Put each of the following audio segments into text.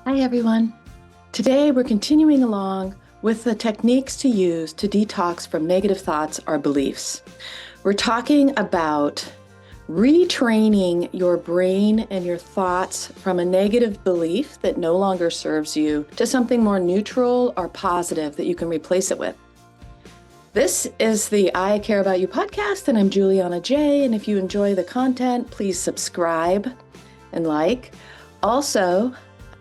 Hi, everyone. Today, we're continuing along with the techniques to use to detox from negative thoughts or beliefs. We're talking about retraining your brain and your thoughts from a negative belief that no longer serves you to something more neutral or positive that you can replace it with. This is the I Care About You podcast, and I'm Juliana J. And if you enjoy the content, please subscribe and like. Also,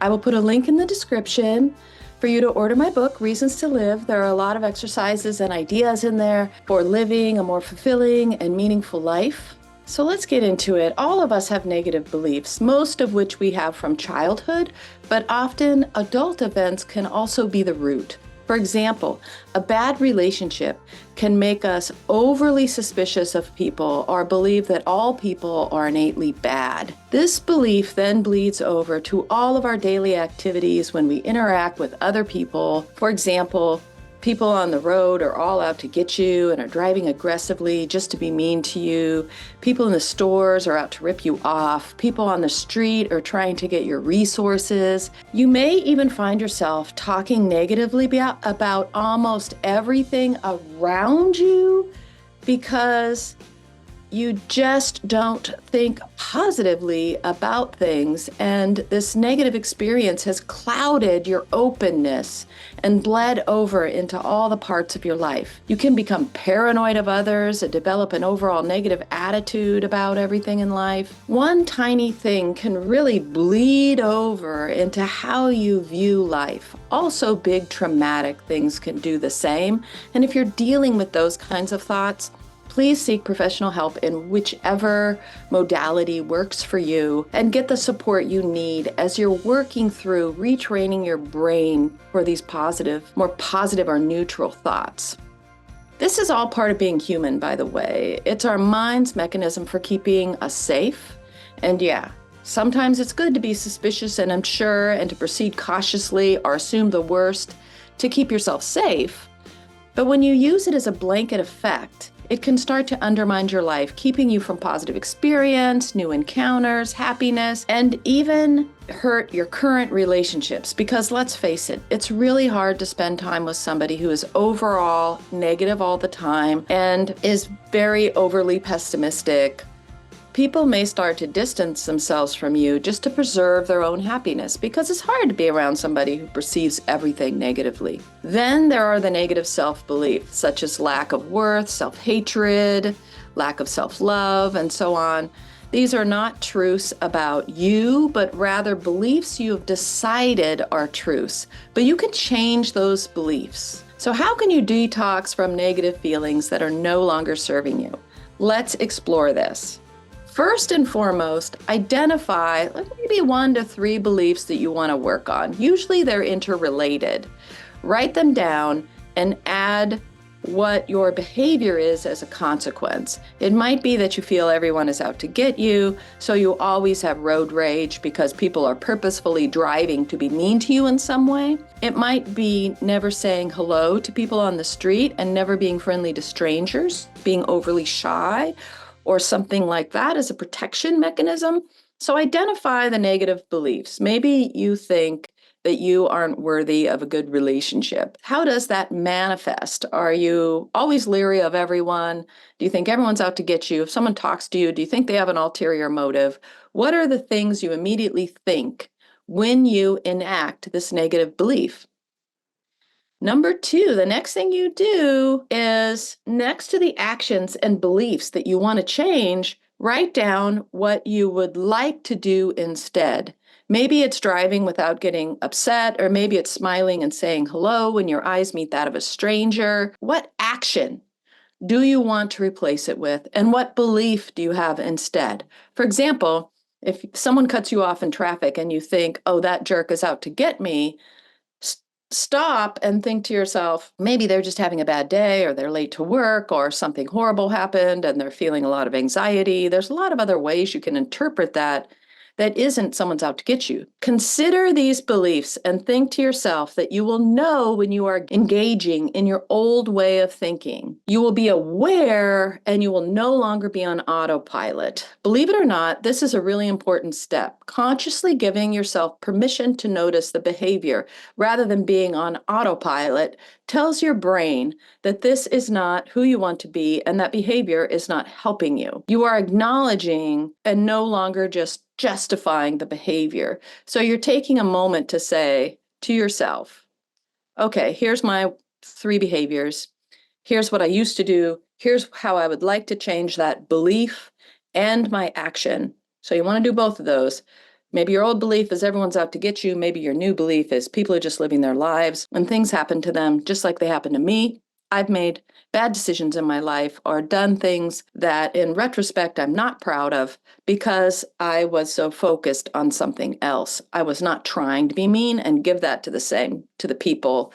I will put a link in the description for you to order my book, Reasons to Live. There are a lot of exercises and ideas in there for living a more fulfilling and meaningful life. So let's get into it. All of us have negative beliefs, most of which we have from childhood, but often adult events can also be the root. For example, a bad relationship can make us overly suspicious of people or believe that all people are innately bad. This belief then bleeds over to all of our daily activities when we interact with other people. For example, people on the road are all out to get you and are driving aggressively just to be mean to you. People in the stores are out to rip you off. People on the street are trying to get your resources. You may even find yourself talking negatively about almost everything around you because you just don't think positively about things, and this negative experience has clouded your openness and bled over into all the parts of your life. You can become paranoid of others and develop an overall negative attitude about everything in life. One tiny thing can really bleed over into how you view life. Also, big traumatic things can do the same. And if you're dealing with those kinds of thoughts, please seek professional help in whichever modality works for you and get the support you need as you're working through retraining your brain for these more positive or neutral thoughts. This is all part of being human, by the way. It's our mind's mechanism for keeping us safe. And yeah, sometimes it's good to be suspicious and unsure and to proceed cautiously or assume the worst to keep yourself safe. But when you use it as a blanket effect, it can start to undermine your life, keeping you from positive experience, new encounters, happiness, and even hurt your current relationships. Because let's face it, it's really hard to spend time with somebody who is overall negative all the time and is very overly pessimistic. People may start to distance themselves from you just to preserve their own happiness because it's hard to be around somebody who perceives everything negatively. Then there are the negative self-beliefs, such as lack of worth, self-hatred, lack of self-love, and so on. These are not truths about you, but rather beliefs you have decided are truths. But you can change those beliefs. So how can you detox from negative feelings that are no longer serving you? Let's explore this. First and foremost, identify maybe 1 to 3 beliefs that you want to work on. Usually they're interrelated. Write them down and add what your behavior is as a consequence. It might be that you feel everyone is out to get you, so you always have road rage because people are purposefully driving to be mean to you in some way. It might be never saying hello to people on the street and never being friendly to strangers, being overly shy, or something like that as a protection mechanism. So identify the negative beliefs. Maybe you think that you aren't worthy of a good relationship. How does that manifest? Are you always leery of everyone? Do you think everyone's out to get you? If someone talks to you, do you think they have an ulterior motive? What are the things you immediately think when you enact this negative belief? Number 2, the next thing you do is next to the actions and beliefs that you want to change, write down what you would like to do instead. Maybe it's driving without getting upset, or maybe it's smiling and saying hello when your eyes meet that of a stranger. What action do you want to replace it with? And what belief do you have instead? For example, if someone cuts you off in traffic and you think, oh, that jerk is out to get me, stop and think to yourself, maybe they're just having a bad day or they're late to work or something horrible happened and they're feeling a lot of anxiety. There's a lot of other ways you can interpret that that isn't someone's out to get you. Consider these beliefs and think to yourself that you will know when you are engaging in your old way of thinking. You will be aware and you will no longer be on autopilot. Believe it or not, this is a really important step. Consciously giving yourself permission to notice the behavior rather than being on autopilot tells your brain that this is not who you want to be and that behavior is not helping you. You are acknowledging and no longer just justifying the behavior. So you're taking a moment to say to yourself, okay, here's my 3 behaviors. Here's what I used to do. Here's how I would like to change that belief and my action. So you want to do both of those. Maybe your old belief is everyone's out to get you. Maybe your new belief is people are just living their lives and things happen to them just like they happen to me. I've made bad decisions in my life or done things that in retrospect I'm not proud of because I was so focused on something else. I was not trying to be mean and give that to the people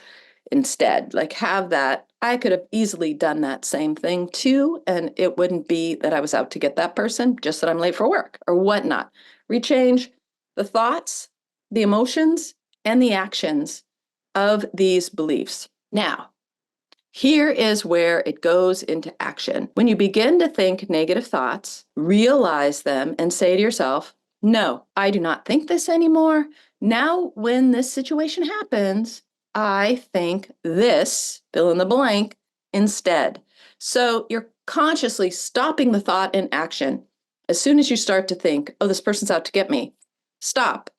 instead. Like have that. I could have easily done that same thing too, and it wouldn't be that I was out to get that person, just that I'm late for work or whatnot. Rechange the thoughts, the emotions, and the actions of these beliefs. Now, here is where it goes into action. When you begin to think negative thoughts, realize them and say to yourself, no, I do not think this anymore. Now, when this situation happens, I think this, fill in the blank, instead. So you're consciously stopping the thought in action. As soon as you start to think, oh, this person's out to get me, stop.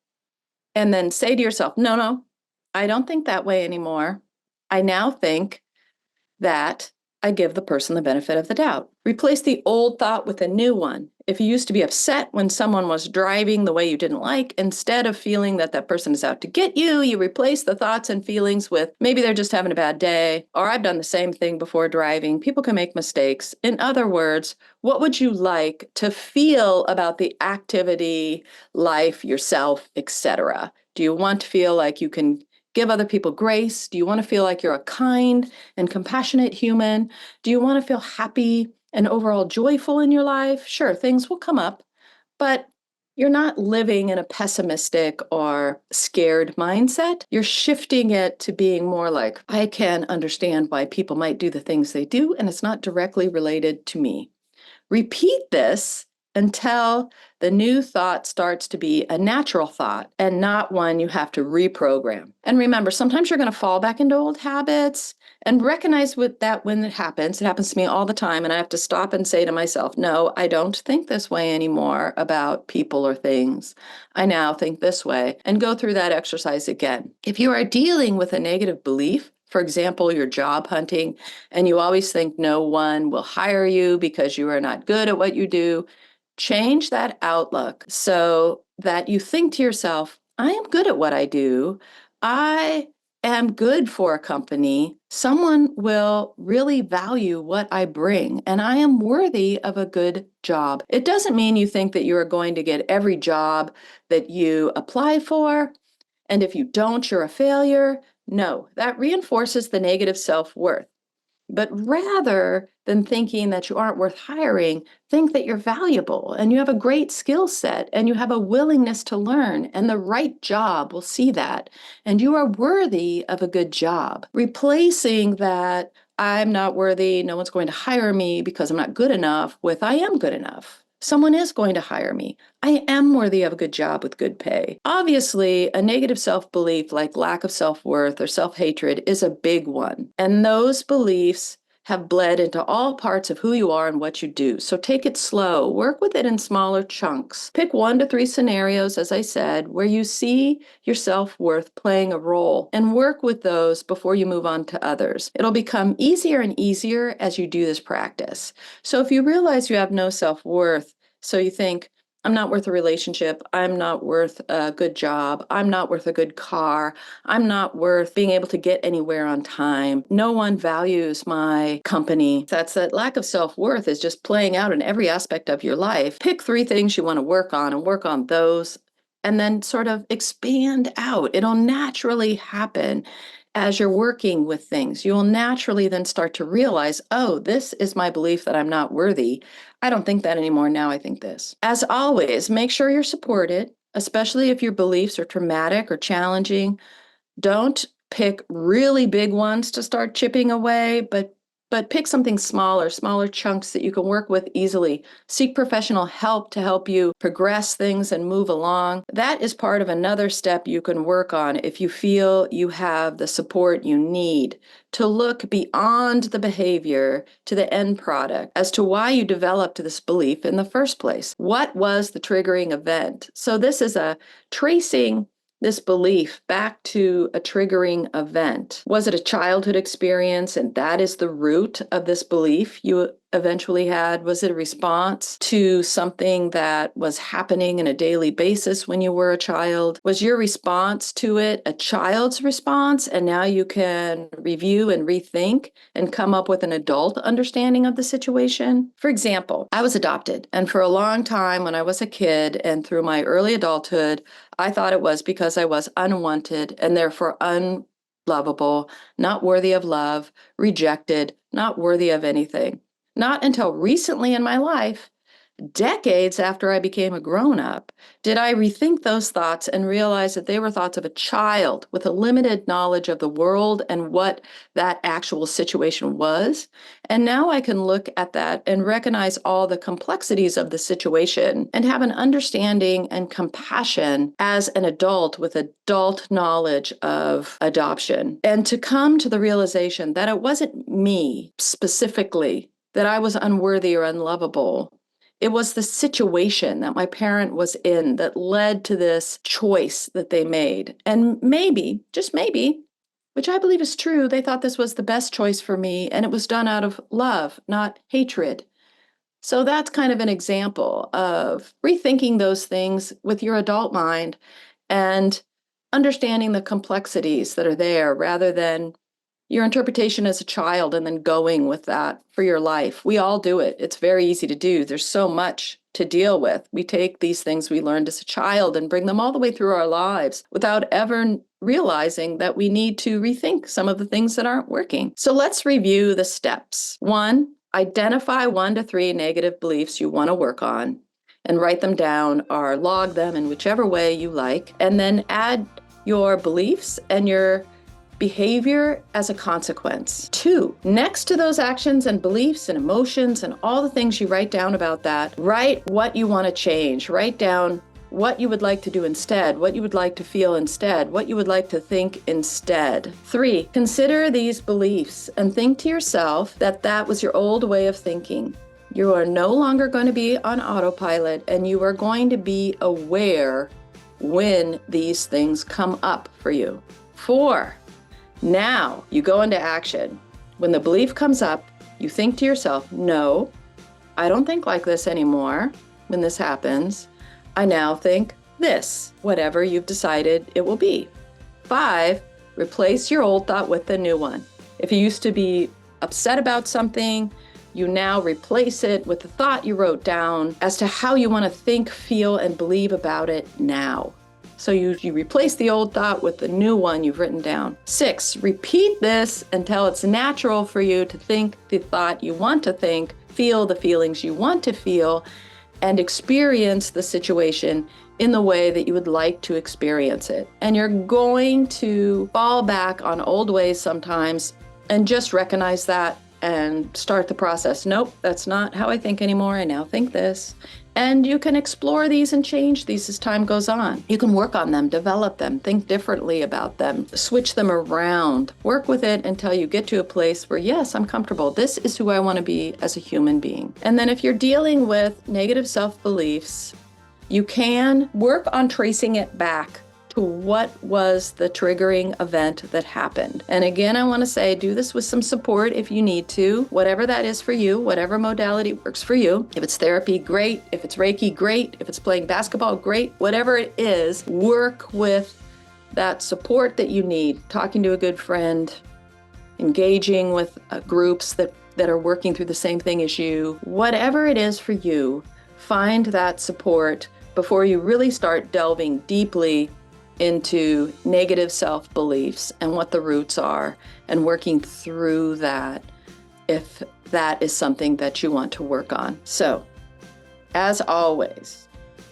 And then say to yourself, no, no, I don't think that way anymore. I now think that I give the person the benefit of the doubt. Replace the old thought with a new one. If you used to be upset when someone was driving the way you didn't like, instead of feeling that that person is out to get you, you replace the thoughts and feelings with maybe they're just having a bad day, or I've done the same thing before driving. People can make mistakes. In other words, what would you like to feel about the activity, life, yourself, etc.? Do you want to feel like you can give other people grace? Do you want to feel like you're a kind and compassionate human? Do you want to feel happy and overall joyful in your life? Sure, things will come up, but you're not living in a pessimistic or scared mindset. You're shifting it to being more like, I can understand why people might do the things they do, and it's not directly related to me. Repeat this until the new thought starts to be a natural thought and not one you have to reprogram. And remember, sometimes you're going to fall back into old habits and recognize that when it happens to me all the time. And I have to stop and say to myself, no, I don't think this way anymore about people or things. I now think this way, and go through that exercise again. If you are dealing with a negative belief, for example, you're job hunting and you always think no one will hire you because you are not good at what you do, change that outlook so that you think to yourself, I am good at what I do. I am good for a company. Someone will really value what I bring, and I am worthy of a good job. It doesn't mean you think that you are going to get every job that you apply for. And if you don't, you're a failure. No, that reinforces the negative self-worth. But rather than thinking that you aren't worth hiring, think that you're valuable and you have a great skill set and you have a willingness to learn, and the right job will see that. And you are worthy of a good job. Replacing that I'm not worthy, no one's going to hire me because I'm not good enough with I am good enough. Someone is going to hire me. I am worthy of a good job with good pay. Obviously, a negative self-belief like lack of self-worth or self-hatred is a big one. And those beliefs have bled into all parts of who you are and what you do. So take it slow. Work with it in smaller chunks. Pick 1 to 3 scenarios, as I said, where you see your self-worth playing a role, and work with those before you move on to others. It'll become easier and easier as you do this practice. So if you realize you have no self-worth, so you think, I'm not worth a relationship. I'm not worth a good job. I'm not worth a good car. I'm not worth being able to get anywhere on time. No one values my company. That's that lack of self-worth is just playing out in every aspect of your life. Pick 3 things you want to work on and work on those, and then sort of expand out. It'll naturally happen as you're working with things. You'll naturally then start to realize, oh, this is my belief that I'm not worthy. I don't think that anymore. Now I think this. As always, make sure you're supported. especially if your beliefs are traumatic or challenging. Don't pick really big ones to start chipping away, but pick something smaller chunks that you can work with easily. Seek professional help to help you progress things and move along. That is part of another step you can work on if you feel you have the support you need to look beyond the behavior to the end product as to why you developed this belief in the first place. What was the triggering event? So this is a tracing this belief back to a triggering event. Was it a childhood experience and that is the root of this belief you eventually had? Was it a response to something that was happening on a daily basis when you were a child? Was your response to it a child's response, and now you can review and rethink and come up with an adult understanding of the situation? For example, I was adopted, and for a long time when I was a kid and through my early adulthood, I thought it was because I was unwanted and therefore unlovable, not worthy of love, rejected, not worthy of anything. Not until recently in my life, decades after I became a grown-up, did I rethink those thoughts and realize that they were thoughts of a child with a limited knowledge of the world and what that actual situation was. And now I can look at that and recognize all the complexities of the situation and have an understanding and compassion as an adult with adult knowledge of adoption. And to come to the realization that it wasn't me specifically, that I was unworthy or unlovable. It was the situation that my parent was in that led to this choice that they made. And maybe, just maybe, which I believe is true, they thought this was the best choice for me, and it was done out of love, not hatred. So that's kind of an example of rethinking those things with your adult mind and understanding the complexities that are there rather than your interpretation as a child and then going with that for your life. We all do it. It's very easy to do. There's so much to deal with. We take these things we learned as a child and bring them all the way through our lives without ever realizing that we need to rethink some of the things that aren't working. So let's review the steps. 1, identify 1 to 3 negative beliefs you want to work on and write them down or log them in whichever way you like, and then add your beliefs and your behavior as a consequence. 2, next to those actions and beliefs and emotions and all the things you write down about that, write what you want to change. Write down what you would like to do instead, what you would like to feel instead, what you would like to think instead. 3, consider these beliefs and think to yourself that that was your old way of thinking. You are no longer going to be on autopilot, and you are going to be aware when these things come up for you. 4, now you go into action. When the belief comes up, you think to yourself, no, I don't think like this anymore. When this happens, I now think this, whatever you've decided it will be. 5, replace your old thought with the new one. If you used to be upset about something, you now replace it with the thought you wrote down as to how you want to think, feel, and believe about it now. So you replace the old thought with the new one you've written down. 6, repeat this until it's natural for you to think the thought you want to think, feel the feelings you want to feel, and experience the situation in the way that you would like to experience it. And you're going to fall back on old ways sometimes and just recognize that and start the process. Nope, that's not how I think anymore. I now think this. And you can explore these and change these as time goes on. You can work on them, develop them, think differently about them, switch them around, work with it until you get to a place where, yes, I'm comfortable. This is who I want to be as a human being. And then if you're dealing with negative self-beliefs, you can work on tracing it back to what was the triggering event that happened. And again, I want to say, do this with some support if you need to, whatever that is for you, whatever modality works for you. If it's therapy, great. If it's Reiki, great. If it's playing basketball, great. Whatever it is, work with that support that you need, talking to a good friend, engaging with groups that are working through the same thing as you. Whatever it is for you, find that support before you really start delving deeply into negative self-beliefs and what the roots are, and working through that if that is something that you want to work on. So, as always,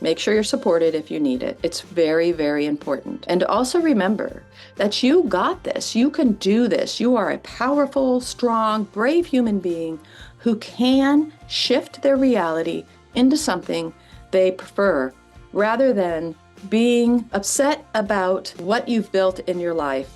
Make sure you're supported if you need it. It's very, very important. And also remember that you got this. You can do this. You are a powerful, strong, brave human being who can shift their reality into something they prefer rather than being upset about what you've built in your life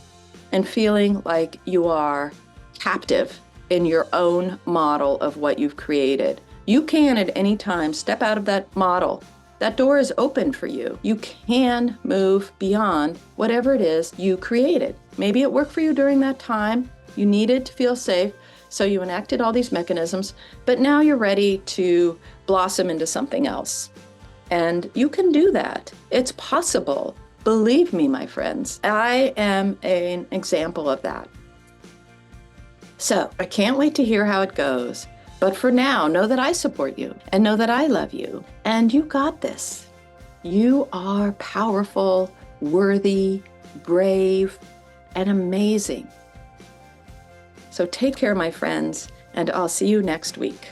and feeling like you are captive in your own model of what you've created. You can at any time step out of that model. That door is open for you. You can move beyond whatever it is you created. Maybe it worked for you during that time. You needed to feel safe, so you enacted all these mechanisms, but now you're ready to blossom into something else. And you can do that. It's possible. Believe me, my friends, I am an example of that. So I can't wait to hear how it goes. But for now, know that I support you and know that I love you. And you got this. You are powerful, worthy, brave, and amazing. So take care, my friends, and I'll see you next week.